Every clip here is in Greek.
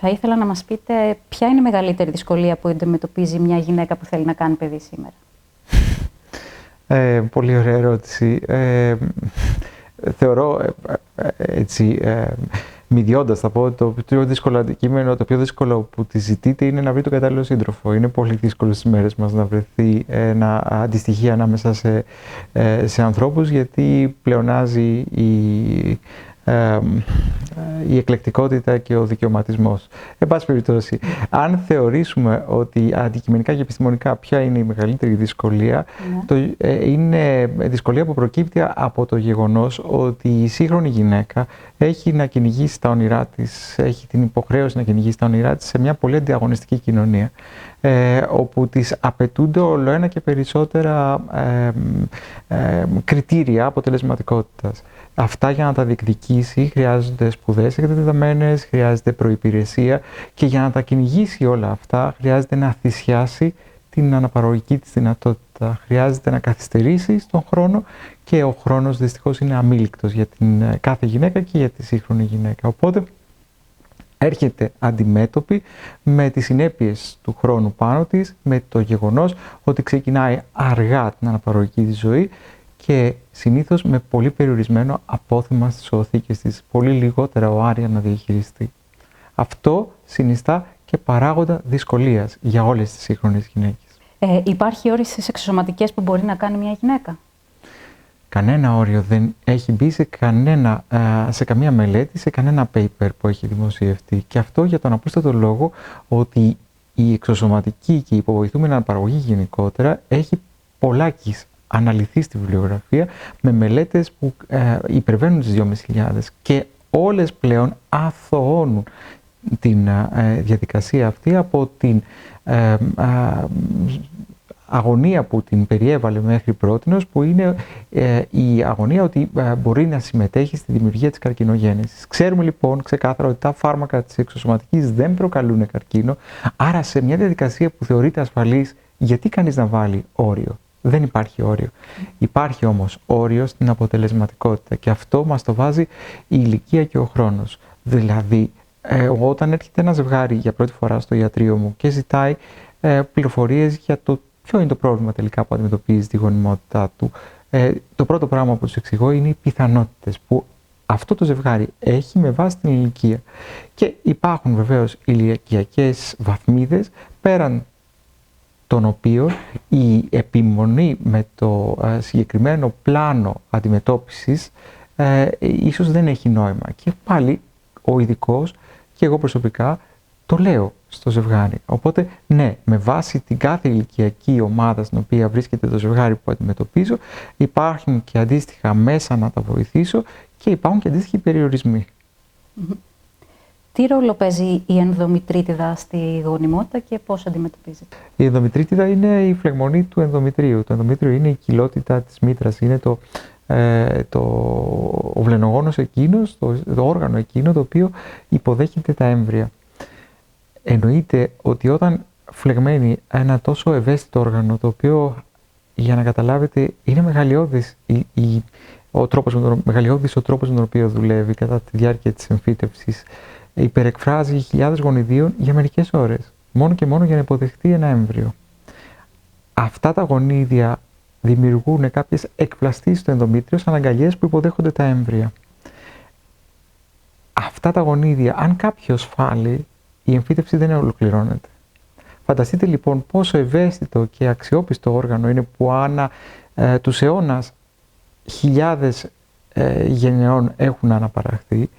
Θα ήθελα να μας πείτε ποια είναι η μεγαλύτερη δυσκολία που αντιμετωπίζει μια γυναίκα που θέλει να κάνει παιδί σήμερα. Πολύ ωραία ερώτηση. Θεωρώ, μηδιώντας θα πω, το πιο δύσκολο αντικείμενο, το πιο δύσκολο που τη ζητείτε είναι να βρει τον κατάλληλο σύντροφο. Είναι πολύ δύσκολο στις μέρες μας να βρεθεί ένα αντιστοιχείο ανάμεσα σε ανθρώπους, γιατί πλεονάζει η εκλεκτικότητα και ο δικαιωματισμός. Εν πάση περιπτώσει, αν θεωρήσουμε ότι αντικειμενικά και επιστημονικά ποια είναι η μεγαλύτερη δυσκολία, είναι δυσκολία που προκύπτει από το γεγονός ότι η σύγχρονη γυναίκα έχει να κυνηγήσει τα όνειρά της, έχει την υποχρέωση να κυνηγήσει τα όνειρά της σε μια πολύ αντιαγωνιστική κοινωνία, όπου της απαιτούνται όλο ένα και περισσότερα κριτήρια αποτελεσματικότητας. Αυτά για να τα διεκδικήσει χρειάζονται σπουδές εκτεταμένες, χρειάζεται προϋπηρεσία, και για να τα κυνηγήσει όλα αυτά χρειάζεται να θυσιάσει την αναπαραγωγική της δυνατότητα. Χρειάζεται να καθυστερήσει στον χρόνο, και ο χρόνος δυστυχώς είναι αμήλικτος για την κάθε γυναίκα και για τη σύγχρονη γυναίκα. Οπότε έρχεται αντιμέτωπη με τις συνέπειες του χρόνου πάνω της, με το γεγονός ότι ξεκινάει αργά την αναπαραγωγική της ζωή και συνήθως με πολύ περιορισμένο απόθεμα στις οθήκες της, πολύ λιγότερα οάρια να διαχειριστεί. Αυτό συνιστά και παράγοντα δυσκολίας για όλες τις σύγχρονες γυναίκες. Υπάρχει όριο στις εξωσωματικές που μπορεί να κάνει μια γυναίκα? Κανένα όριο δεν έχει μπει σε καμία μελέτη, σε κανένα paper που έχει δημοσιευτεί. Και αυτό για τον απλούστατο λόγο ότι η εξωσωματική και η υποβοηθούμενη αναπαραγωγή γενικότερα έχει πολλάκις αναλυθεί στη βιβλιογραφία με μελέτες που υπερβαίνουν τις 2.500 και όλες πλέον αθωώνουν την διαδικασία αυτή από την αγωνία που την περιέβαλε μέχρι πρότινος, που είναι η αγωνία ότι μπορεί να συμμετέχει στη δημιουργία της καρκινογέννησης. Ξέρουμε λοιπόν ξεκάθαρα ότι τα φάρμακα της εξωσωματικής δεν προκαλούν καρκίνο, άρα σε μια διαδικασία που θεωρείται ασφαλής, γιατί κανείς να βάλει όριο? Δεν υπάρχει όριο. Υπάρχει όμως όριο στην αποτελεσματικότητα, και αυτό μας το βάζει η ηλικία και ο χρόνος. Δηλαδή, όταν έρχεται ένα ζευγάρι για πρώτη φορά στο ιατρείο μου και ζητάει πληροφορίες για το ποιο είναι το πρόβλημα τελικά που αντιμετωπίζει τη γονιμότητά του, το πρώτο πράγμα που τους εξηγώ είναι οι πιθανότητες που αυτό το ζευγάρι έχει με βάση την ηλικία. Και υπάρχουν βεβαίως ηλικιακές βαθμίδες, πέραν των οποίων η επιμονή με το συγκεκριμένο πλάνο αντιμετώπισης ίσως δεν έχει νόημα. Και πάλι ο ειδικός και εγώ προσωπικά το λέω στο ζευγάρι. Οπότε ναι, με βάση την κάθε ηλικιακή ομάδα στην οποία βρίσκεται το ζευγάρι που αντιμετωπίζω, υπάρχουν και αντίστοιχα μέσα να τα βοηθήσω και υπάρχουν και αντίστοιχοι περιορισμοί. Τι ρόλο παίζει η ενδομητρίτιδα στη γονιμότητα και πώς αντιμετωπίζεται? Η ενδομητρίτιδα είναι η φλεγμονή του ενδομητρίου. Το ενδομήτριο είναι η κοιλότητα της μήτρας, είναι ο βλενογόνος εκείνος, το όργανο εκείνο το οποίο υποδέχεται τα έμβρια. Εννοείται ότι όταν φλεγμένει ένα τόσο ευαίσθητο όργανο, το οποίο, για να καταλάβετε, είναι μεγαλειώδης ο τρόπος με τον οποίο δουλεύει κατά τη διάρκεια της εμφύτευσης, υπερεκφράζει χιλιάδες γονιδίων για μερικές ώρες, μόνο και μόνο για να υποδεχτεί ένα έμβριο. Αυτά τα γονίδια δημιουργούν κάποιες εκπλαστήσεις στο ενδομήτριο σαν αγκαλιές που υποδέχονται τα έμβρια. Αυτά τα γονίδια, αν κάποιος φάλει, η εμφύτευση δεν ολοκληρώνεται. Φανταστείτε λοιπόν πόσο ευαίσθητο και αξιόπιστο όργανο είναι που ανά τους αιώνας χιλιάδες γενεών έχουν αναπαραχθεί,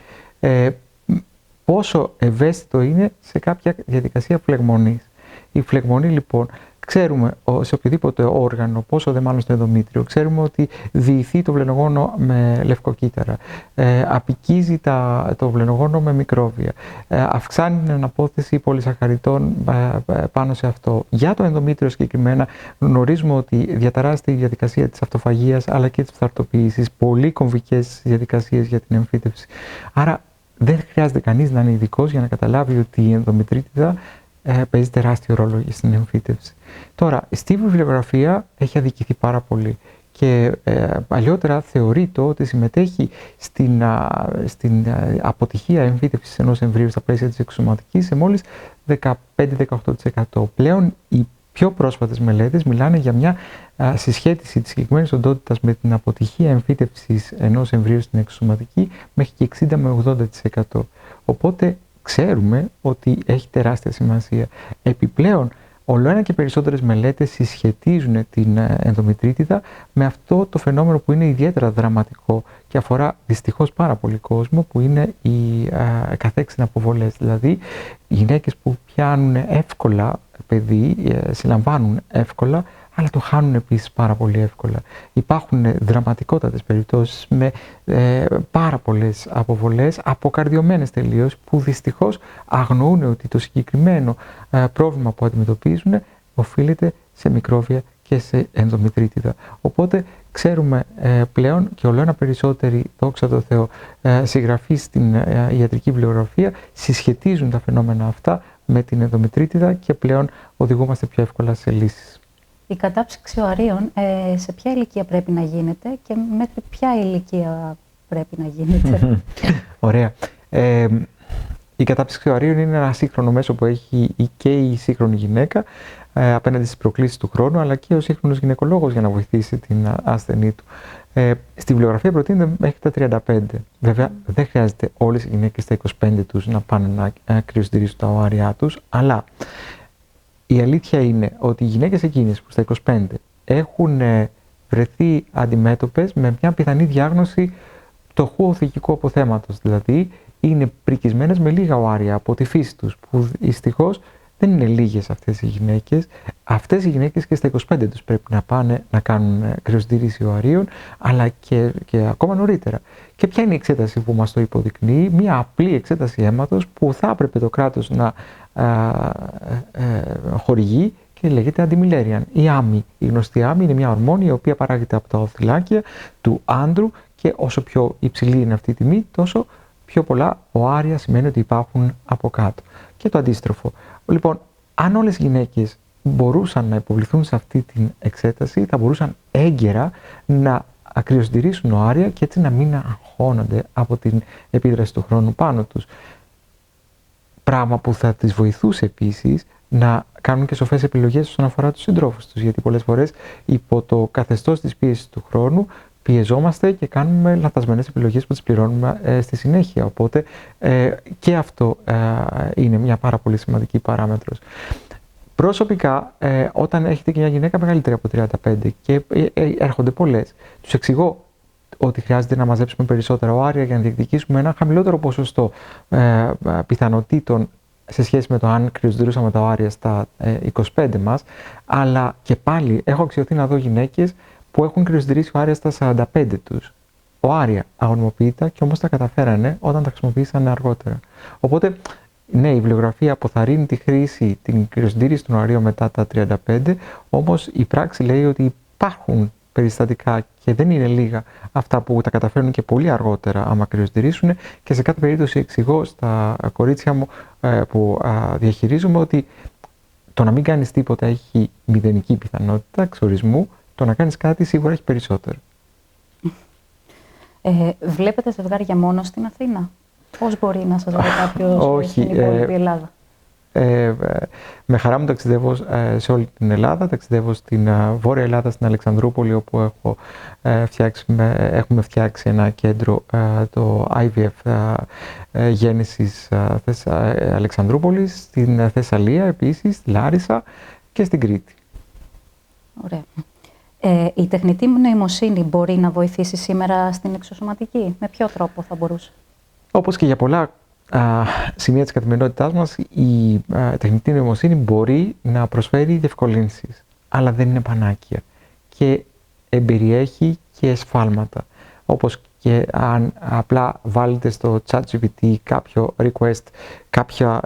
πόσο ευαίσθητο είναι σε κάποια διαδικασία φλεγμονής. Η φλεγμονή λοιπόν, ξέρουμε σε οποιοδήποτε όργανο, πόσο δε μάλλον στο ενδομήτριο, ξέρουμε ότι διηθεί το βλενογόνο με λευκοκύτταρα, απικίζει το βλενογόνο με μικρόβια, αυξάνει την αναπόθεση πολυσαχαριτών πάνω σε αυτό. Για το ενδομήτριο συγκεκριμένα γνωρίζουμε ότι διαταράσσεται η διαδικασία της αυτοφαγίας αλλά και της φθαρτοποίησης, πολύ κομβικές διαδικασίες για την εμφύτευση. Άρα δεν χρειάζεται κανείς να είναι ειδικός για να καταλάβει ότι η ενδομητρίτιδα παίζει τεράστιο ρόλο στην εμφύτευση. Τώρα, στη βιβλιογραφία έχει αδικηθεί πάρα πολύ και παλιότερα θεωρείται ότι συμμετέχει στην αποτυχία εμφύτευσης ενός εμβρίου στα πλαίσια της εξωσωματικής σε μόλις 15-18%. Πλέον οι πιο πρόσφατες μελέτες μιλάνε για μια συσχέτιση της συγκεκριμένης οντότητας με την αποτυχία εμφύτευσης ενός εμβρίου στην εξωσωματική μέχρι και 60 με 80%. Οπότε ξέρουμε ότι έχει τεράστια σημασία. Επιπλέον, ολοένα και περισσότερες μελέτες συσχετίζουν την ενδομητρίτιδα με αυτό το φαινόμενο που είναι ιδιαίτερα δραματικό και αφορά δυστυχώς πάρα πολύ κόσμο, που είναι οι καθέξινα αποβολές. Δηλαδή, οι γυναίκες που πιάνουν εύκολα παιδί, συλλαμβάνουν εύκολα, αλλά το χάνουν επίσης πάρα πολύ εύκολα. Υπάρχουν δραματικότατες περιπτώσεις με πάρα πολλές αποβολές, αποκαρδιωμένες τελείως, που δυστυχώς αγνοούν ότι το συγκεκριμένο πρόβλημα που αντιμετωπίζουν οφείλεται σε μικρόβια και σε ενδομητρίτιδα. Οπότε ξέρουμε πλέον, και ολοένα περισσότεροι, δόξα τω Θεώ, συγγραφείς στην ιατρική βιβλιογραφία συσχετίζουν τα φαινόμενα αυτά με την ενδομητρίτιδα και πλέον οδηγούμαστε πιο εύκολα σε λύσεις. Η κατάψυξη οαρίων σε ποια ηλικία πρέπει να γίνεται και μέχρι ποια ηλικία πρέπει να γίνεται? Ωραία. Η κατάψυξη οαρίων είναι ένα σύγχρονο μέσο που έχει και η σύγχρονη γυναίκα απέναντι στις προκλήσεις του χρόνου, αλλά και ο σύγχρονος γυναικολόγος για να βοηθήσει την ασθενή του. Στη βιβλιογραφία προτείνεται μέχρι τα 35. Βέβαια, δεν χρειάζεται όλες οι γυναίκες στα 25 τους να πάνε να κρυοσυντηρήσουν τα οάρια τους, αλλά η αλήθεια είναι ότι οι γυναίκες εκείνες που στα 25 έχουν βρεθεί αντιμέτωπες με μια πιθανή διάγνωση πτωχού οθυγικού αποθέματος, δηλαδή είναι πρικισμένες με λίγα οάρια από τη φύση τους, που δυστυχώς δεν είναι λίγες αυτές οι γυναίκες. Αυτές οι γυναίκες και στα 25 τους πρέπει να πάνε να κάνουν κρυοσυντήρηση οαρίων, αλλά και ακόμα νωρίτερα. Και ποια είναι η εξέταση που μας το υποδεικνύει? Μια απλή εξέταση αίματος που θα έπρεπε το κράτος να χορηγεί και λέγεται αντιμιλέριαν. Η άμμη, η γνωστή άμμη, είναι μια ορμόνη η οποία παράγεται από τα οθυλάκια του άντρου και όσο πιο υψηλή είναι αυτή η τιμή, τόσο πιο πολλά οάρια σημαίνει ότι υπάρχουν από κάτω. Και το αντίστροφο. Λοιπόν, αν όλες οι γυναίκες μπορούσαν να υποβληθούν σε αυτή την εξέταση, θα μπορούσαν έγκαιρα να ακριοσυντηρήσουν οάρια και έτσι να μην αγχώνονται από την επίδραση του χρόνου πάνω τους. Πράγμα που θα τις βοηθούσε επίσης να κάνουν και σοφές επιλογές όσον αφορά τους συντρόφους τους, γιατί πολλές φορές υπό το καθεστώς της πίεσης του χρόνου πιεζόμαστε και κάνουμε λαθασμένες επιλογές που τις πληρώνουμε στη συνέχεια. Οπότε και αυτό είναι μια πάρα πολύ σημαντική παράμετρος. Προσωπικά, όταν έχετε και μια γυναίκα μεγαλύτερη από 35 και έρχονται πολλές, τους εξηγώ ότι χρειάζεται να μαζέψουμε περισσότερα οάρια για να διεκδικήσουμε ένα χαμηλότερο ποσοστό πιθανότητων σε σχέση με το αν κρυοσυντηρούσαμε τα οάρια στα 25 μας, αλλά και πάλι έχω αξιωθεί να δω γυναίκες που έχουν κρυοσυντηρήσει οάρια στα 45 τους. Οάρια αγωνιμοποιητά και όμως τα καταφέρανε όταν τα χρησιμοποίησαν αργότερα. Οπότε, ναι, η βιβλιογραφία αποθαρρύνει τη χρήση, την κρυοσυντήρηση των οαρίων μετά τα 35, όμως η πράξη λέει ότι υπάρχουν περιστατικά και δεν είναι λίγα αυτά που τα καταφέρνουν και πολύ αργότερα άμα κρυοσυντηρήσουν, και σε κάθε περίπτωση εξηγώ στα κορίτσια μου που διαχειρίζομαι ότι το να μην κάνεις τίποτα έχει μηδενική πιθανότητα εξορισμού, το να κάνεις κάτι σίγουρα έχει περισσότερο. Βλέπετε ζευγάρια μόνο στην Αθήνα? Πώς μπορεί να σας δει κάποιος στην υπόλοιπη Ελλάδα? Με χαρά μου ταξιδεύω σε όλη την Ελλάδα. Ταξιδεύω στην Βόρεια Ελλάδα, στην Αλεξανδρούπολη, όπου έχουμε φτιάξει ένα κέντρο, το IVF γέννησης Αλεξανδρούπολης, στην Θεσσαλία επίσης, στη Λάρισα και στην Κρήτη. Ωραία. Η τεχνητή νοημοσύνη μπορεί να βοηθήσει σήμερα στην εξωσωματική? Με ποιο τρόπο θα μπορούσε? Όπως και για πολλά σημεία της καθημερινότητάς μας, η τεχνητή νοημοσύνη μπορεί να προσφέρει διευκολύνσεις, αλλά δεν είναι πανάκια και εμπεριέχει και εσφάλματα. Όπως και αν απλά βάλετε στο ChatGPT κάποιο request,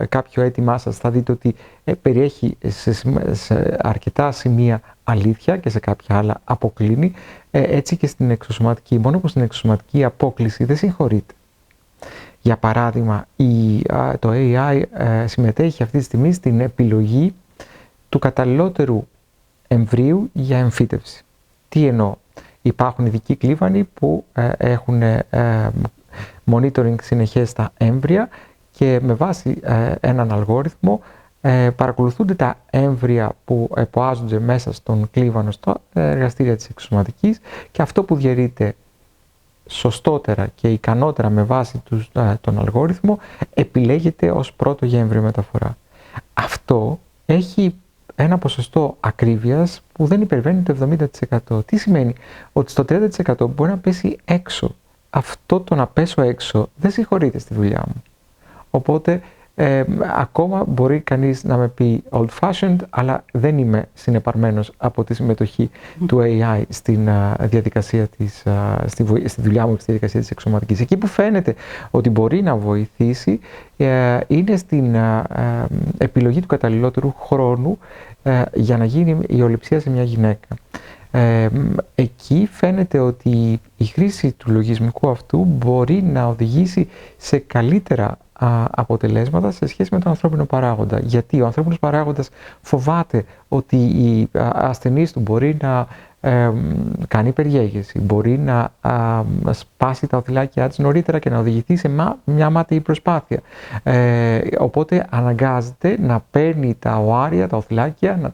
κάποιο αίτημά σας, θα δείτε ότι περιέχει σε αρκετά σημεία αλήθεια και σε κάποια άλλα αποκλίνει. Έτσι και στην εξωσωματική, μόνο που στην εξωσωματική απόκλιση δεν συγχωρείται. Για παράδειγμα, το AI συμμετέχει αυτή τη στιγμή στην επιλογή του καταλληλότερου εμβρίου για εμφύτευση. Τι εννοώ? Υπάρχουν ειδικοί κλίβανοι που έχουν monitoring συνεχές στα έμβρια και με βάση έναν αλγόριθμο παρακολουθούνται τα έμβρια που εποάζονται μέσα στον κλίβανο στο εργαστήρια της εξωσωματικής και αυτό που διαιρείται σωστότερα και ικανότερα με βάση τον αλγόριθμο επιλέγεται ως πρώτο για έμβριο μεταφορά. Αυτό έχει ένα ποσοστό ακρίβειας που δεν υπερβαίνει το 70%. Τι σημαίνει? Ότι στο 30% μπορεί να πέσει έξω. Αυτό το να πέσω έξω δεν συγχωρείται στη δουλειά μου. Οπότε ακόμα μπορεί κανείς να με πει old-fashioned, αλλά δεν είμαι συνεπαρμένος από τη συμμετοχή του AI στην διαδικασία στη δουλειά μου και στη διαδικασία της εξωματικής. Εκεί που φαίνεται ότι μπορεί να βοηθήσει είναι στην επιλογή του καταλληλότερου χρόνου για να γίνει η ιοληψία σε μια γυναίκα. Εκεί φαίνεται ότι η χρήση του λογισμικού αυτού μπορεί να οδηγήσει σε καλύτερα αποτελέσματα σε σχέση με τον ανθρώπινο παράγοντα. Γιατί ο ανθρώπινος παράγοντας φοβάται ότι η ασθενής του μπορεί να κάνει υπεργέγεση, μπορεί να σπάσει τα οθυλάκια της νωρίτερα και να οδηγηθεί σε μια μάταιη προσπάθεια. Οπότε αναγκάζεται να παίρνει τα οάρια, τα οθυλάκια,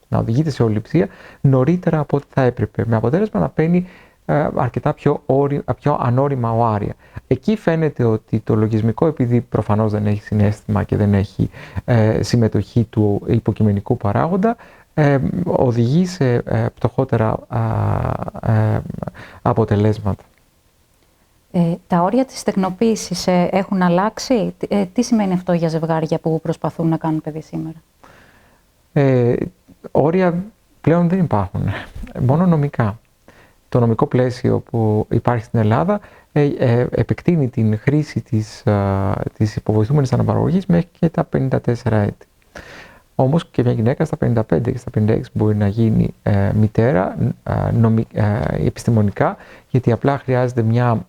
να οδηγείται σε ολιψία νωρίτερα από ό,τι θα έπρεπε, με αποτέλεσμα να παίρνει αρκετά πιο ανώριμα οάρια. Εκεί φαίνεται ότι το λογισμικό, επειδή προφανώς δεν έχει συναίσθημα και δεν έχει συμμετοχή του υποκειμενικού παράγοντα, οδηγεί σε πτωχότερα αποτελέσματα. Τα όρια της τεκνοποίησης έχουν αλλάξει. Τι σημαίνει αυτό για ζευγάρια που προσπαθούν να κάνουν παιδί σήμερα? Όρια πλέον δεν υπάρχουν, μόνο νομικά. Το νομικό πλαίσιο που υπάρχει στην Ελλάδα επεκτείνει την χρήση της υποβοηθούμενης αναπαραγωγής μέχρι και τα 54 έτη. Όμως και μια γυναίκα στα 55 και στα 56 μπορεί να γίνει μητέρα επιστημονικά, γιατί απλά χρειάζεται μια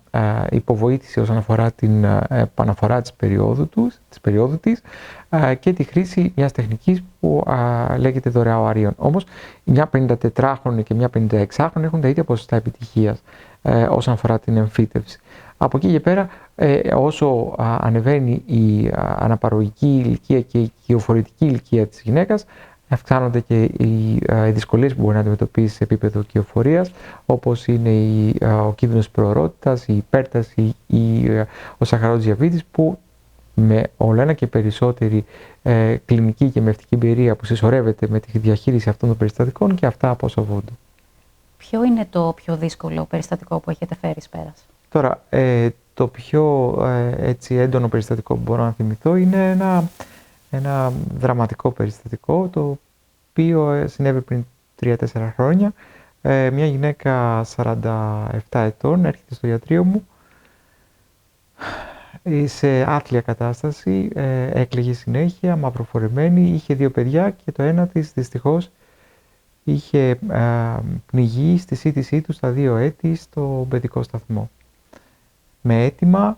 υποβοήθηση όσον αφορά την επαναφορά της περίοδου της και τη χρήση μιας τεχνικής που λέγεται δωρεά οαρίων. Όμως μια 54χρονη και μια 56χρονη έχουν τα ίδια ποσοστά επιτυχίας όσον αφορά την εμφύτευση. Από εκεί και πέρα, όσο ανεβαίνει η αναπαραγωγική ηλικία και η κυοφορητική ηλικία της γυναίκας, αυξάνονται και οι δυσκολίες που μπορεί να αντιμετωπίσει σε επίπεδο κυοφορίας, όπως είναι ο κίνδυνος προορότητας, η υπέρταση ή ο σαχαρός διαβήτης, που με όλο ένα και περισσότερη κλινική και μευτική εμπειρία που συσσωρεύεται με τη διαχείριση αυτών των περιστατικών, και αυτά αποσοβούνται. Ποιο είναι το πιο δύσκολο περιστατικό που έχετε φέρει εις πέρας? Τώρα, το πιο έντονο περιστατικό που μπορώ να θυμηθώ είναι ένα δραματικό περιστατικό, το οποίο συνέβη πριν 3-4 χρόνια. Μια γυναίκα 47 ετών έρχεται στο ιατρείο μου σε άθλια κατάσταση, έκλαιγε συνέχεια, μαυροφορεμένη, είχε 2 παιδιά και το ένα της δυστυχώς είχε πνιγεί στη σύντησή του στα 2 έτη στο παιδικό σταθμό. Με αίτημα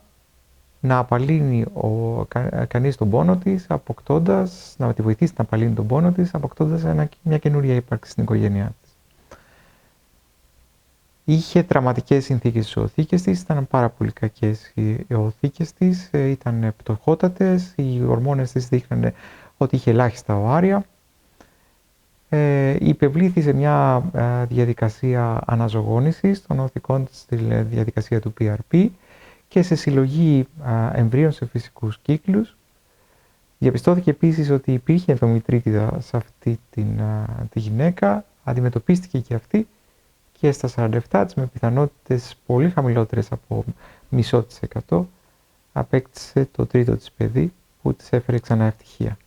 να απαλύνει κανείς τον πόνο της, να τη βοηθήσει να απαλύνει τον πόνο της, αποκτώντας μια καινούρια ύπαρξη στην οικογένειά της. Είχε τραυματικές συνθήκες στις οθήκες της, ήταν πάρα πολύ κακές οι οθήκες της, ήταν πτωχότατες, οι ορμόνες της δείχνανε ότι είχε ελάχιστα οάρια. Υπευλήθη σε μια διαδικασία αναζωογόνησης των οθικών της, στη διαδικασία του PRP, και σε συλλογή εμβρίων σε φυσικούς κύκλους. Διαπιστώθηκε επίσης ότι υπήρχε ενδομητρίτιδα σε αυτή τη γυναίκα, αντιμετωπίστηκε και αυτή και στα 47 της, με πιθανότητες πολύ χαμηλότερες από 0,5%, απέκτησε το 3ο της παιδί που της έφερε ξανά ευτυχία.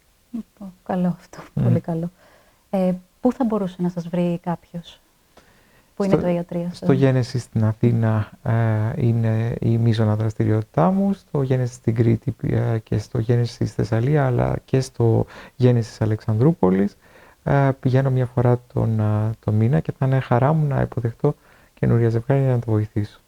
Καλό αυτό, πολύ καλό. Πού θα μπορούσε να σας βρει κάποιος? Πού είναι το ιατρείο? Στο Γένεση στην Αθήνα είναι η μείζωνα δραστηριότητά μου, στο Γένεση στην Κρήτη και στο Γένεση στη Θεσσαλία, αλλά και στο Γένεση της Αλεξανδρούπολης. Πηγαίνω μια φορά τον μήνα και θα είναι χαρά μου να υποδεχτώ καινούρια ζευγάρια για να το βοηθήσω.